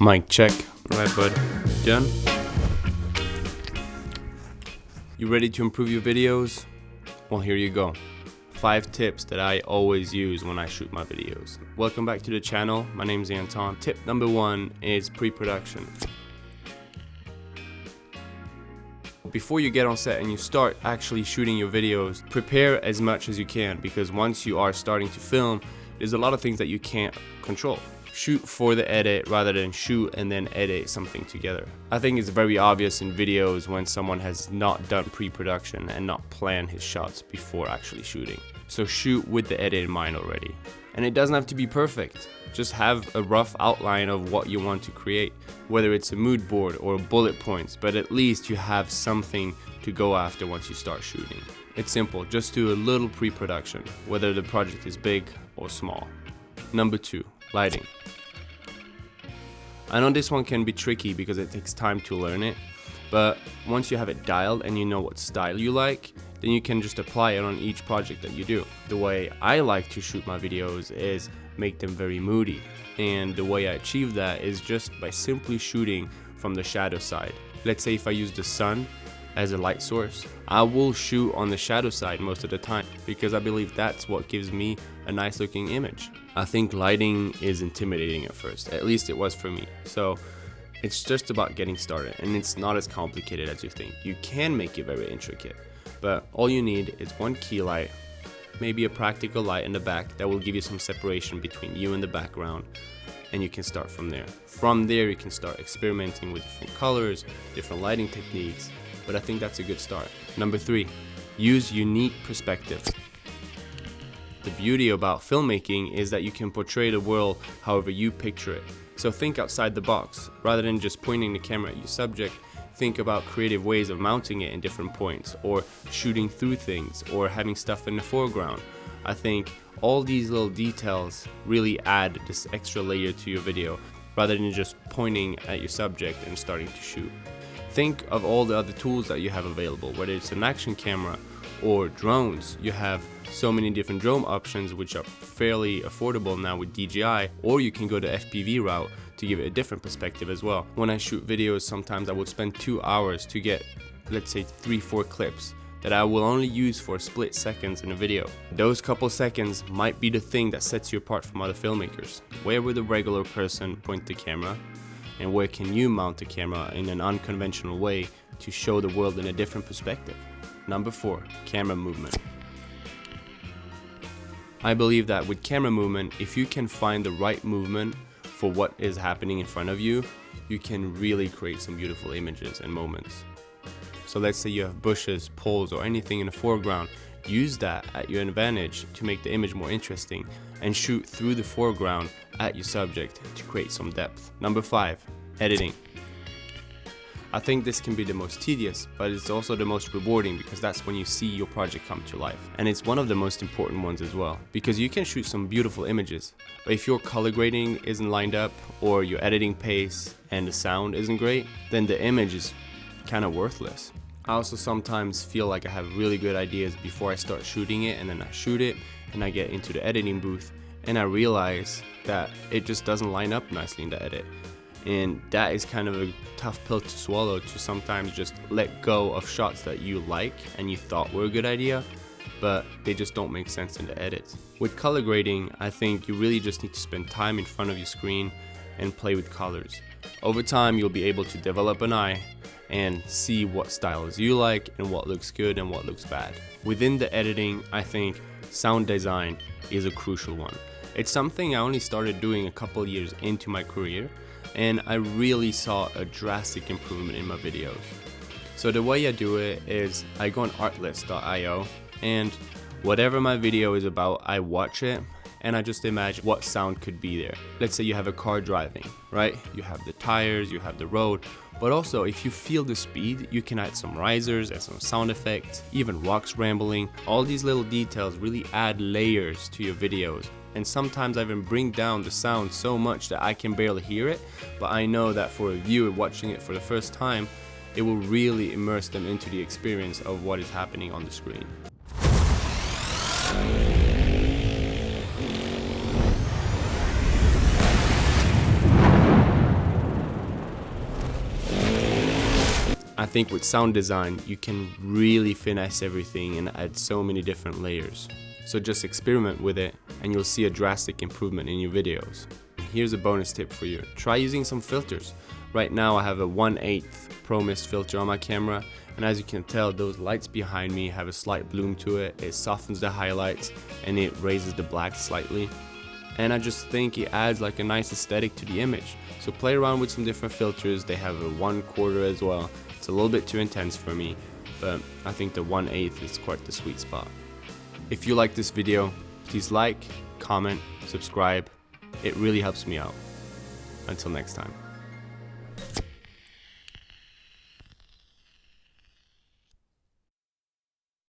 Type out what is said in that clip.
Mic check. Alright, bud. Done? You ready to improve your videos? Well, here you go. 5 tips that I always use when I shoot my videos. Welcome back to the channel. My name's Anton. Tip number 1 is pre-production. Before you get on set and you start actually shooting your videos, prepare as much as you can, because once you are starting to film, there's a lot of things that you can't control. Shoot for the edit rather than shoot and then edit something together. I think it's very obvious in videos when someone has not done pre-production and not planned his shots before actually shooting. So shoot with the edit in mind already. And it doesn't have to be perfect. Just have a rough outline of what you want to create, whether it's a mood board or bullet points, but at least you have something to go after once you start shooting. It's simple, just do a little pre-production, whether the project is big or small. Number 2, lighting. I know this one can be tricky because it takes time to learn it, but once you have it dialed and you know what style you like, then you can just apply it on each project that you do. The way I like to shoot my videos is make them very moody, and the way I achieve that is just by simply shooting from the shadow side. Let's say if I use the sun as a light source, I will shoot on the shadow side most of the time because I believe that's what gives me a nice looking image. I think lighting is intimidating at first, at least it was for me. So it's just about getting started, and it's not as complicated as you think. You can make it very intricate, but all you need is one key light, maybe a practical light in the back that will give you some separation between you and the background, and you can start from there. From there you can start experimenting with different colors, different lighting techniques, but I think that's a good start. Number 3, use unique perspectives. The beauty about filmmaking is that you can portray the world however you picture it. So think outside the box. Rather than just pointing the camera at your subject, think about creative ways of mounting it in different points, or shooting through things, or having stuff in the foreground. I think all these little details really add this extra layer to your video, rather than just pointing at your subject and starting to shoot. Think of all the other tools that you have available, whether it's an action camera or drones. You have so many different drone options which are fairly affordable now with DJI, or you can go the FPV route to give it a different perspective as well. When I shoot videos, sometimes I would spend 2 hours to get, let's say, 3-4 clips that I will only use for split seconds in a video. Those couple seconds might be the thing that sets you apart from other filmmakers. Where would a regular person point the camera, and where can you mount the camera in an unconventional way to show the world in a different perspective? Number 4, camera movement. I believe that with camera movement, if you can find the right movement for what is happening in front of you, you can really create some beautiful images and moments. So let's say you have bushes, poles, or anything in the foreground. Use that at your advantage to make the image more interesting, and shoot through the foreground at your subject to create some depth. Number 5, editing. I think this can be the most tedious, but it's also the most rewarding, because that's when you see your project come to life. And it's one of the most important ones as well, because you can shoot some beautiful images, but if your color grading isn't lined up, or your editing pace and the sound isn't great, then the image is kind of worthless. I also sometimes feel like I have really good ideas before I start shooting it, and then I shoot it and I get into the editing booth and I realize that it just doesn't line up nicely in the edit. And that is kind of a tough pill to swallow, to sometimes just let go of shots that you like and you thought were a good idea, but they just don't make sense in the edit. With color grading, I think you really just need to spend time in front of your screen and play with colors. Over time, you'll be able to develop an eye and see what styles you like and what looks good and what looks bad. Within the editing, I think sound design is a crucial one. It's something I only started doing a couple years into my career, and I really saw a drastic improvement in my videos. So the way I do it is I go on artlist.io, and whatever my video is about, I watch it and I just imagine what sound could be there. Let's say you have a car driving, right? You have the tires, you have the road, but also if you feel the speed, you can add some risers and some sound effects, even rocks rambling. All these little details really add layers to your videos. And sometimes I even bring down the sound so much that I can barely hear it, but I know that for a viewer watching it for the first time, it will really immerse them into the experience of what is happening on the screen. I think with sound design, you can really finesse everything and add so many different layers. So just experiment with it and you'll see a drastic improvement in your videos. Here's a bonus tip for you. Try using some filters. Right now I have a 1/8 Pro Mist filter on my camera, and as you can tell, those lights behind me have a slight bloom to it. It softens the highlights and it raises the black slightly. And I just think it adds like a nice aesthetic to the image. So play around with some different filters. They have a 1/4 as well. It's a little bit too intense for me, but I think the 1/8 is quite the sweet spot. If you like this video, please like, comment, subscribe. It really helps me out. Until next time.